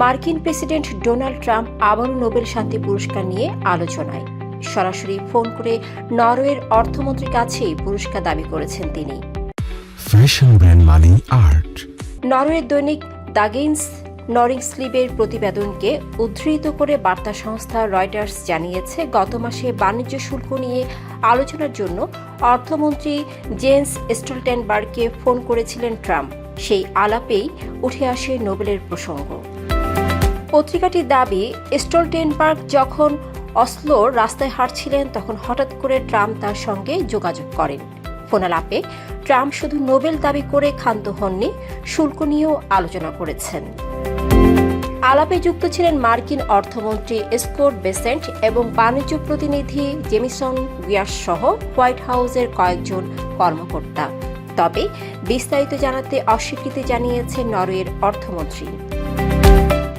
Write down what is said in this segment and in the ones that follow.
মার্কিন president Donald Trump আবারও Nobel শান্তি পুরস্কার নিয়ে আলোচনায়। সরাসরি ফোন করে নরওয়ের অর্থমন্ত্রীর কাছেই পুরস্কার দাবি করেছেন তিনি। ফ্যাশন ব্র্যান্ড মানে আর্ট। নরওয়ের দৈনিক দাগেন্স নরিংস্লিবের প্রতিবেদনকে উদ্ধৃত করে বার্তা সংস্থা রয়টার্স জানিয়েছে, গত মাসে বাণিজ্য শুল্ক নিয়ে আলোচনার জন্য অর্থমন্ত্রী জেন্স স্টলটেনবার্গকে ফোন করেছিলেন ট্রাম্প। সেই আলাপেই উঠে আসে নোবেলের প্রসঙ্গ। পত্রিকাটির দাবি, স্টলটেনবার্গ যখন অসলোর রাস্তায় হাঁটছিলেন তখন হঠাৎ করে ট্রাম্প তার সঙ্গে যোগাযোগ করেন। ফোনালাপে ট্রাম্প শুধু নোবেল দাবি করে ক্ষান্ত হননি, শুল্ক নিয়েও আলোচনা করেছেন। আলাপে যুক্ত ছিলেন মার্কিন অর্থমন্ত্রী স্কট বেসেন্ট এবং বাণিজ্য প্রতিনিধি জেমিসন গুয়াস সহ হোয়াইট হাউসের কয়েকজন কর্মকর্তা। তবে বিস্তারিত জানাতে অস্বীকৃতি জানিয়েছেন নরওয়ের অর্থমন্ত্রী।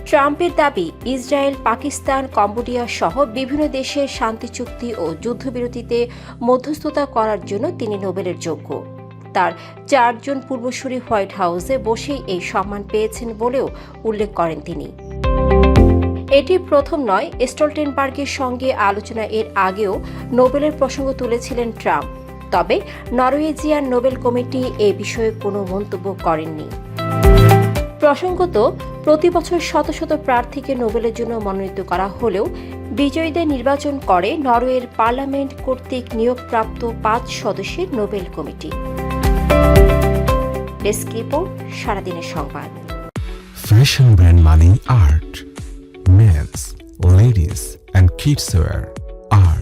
ট্রাম্পের দাবি, ইসরায়েল, পাকিস্তান, কম্বোডিয়া সহ বিভিন্ন দেশের শান্তি চুক্তি ও যুদ্ধবিরতিতে মধ্যস্থতা করার জন্য তিনি নোবেলের যোগ্য। তার 4 জন পূর্বসূরি হোয়াইট হাউসে বসেই এই সম্মান পেয়েছেন বলেও উল্লেখ করেন তিনি। এটি প্রথম নয়, স্টলটেনবার্গের সঙ্গে আলোচনা এর আগেও নোবেলের প্রসঙ্গ তুলেছিলেন ট্রাম্প। তবে নরওয়েজিয়ান নোবেল কমিটি এ বিষয়ে কোনো মন্তব্য করেননি। প্রসঙ্গত, প্রতি বছর শত শত প্রার্থীকে নোবেলের জন্য মনোনীত করা হলেও বিজয়ীদের নির্বাচন করে নরওয়ের পার্লামেন্ট কর্তৃক নিয়োগপ্রাপ্ত 5 সদস্যের নোবেল কমিটি। ডেস্ক রিপোর্ট, সারাদিনের সংবাদ। ফ্যাশন ব্র্যান্ড মানে art. Men's, ladies and kids wear, art.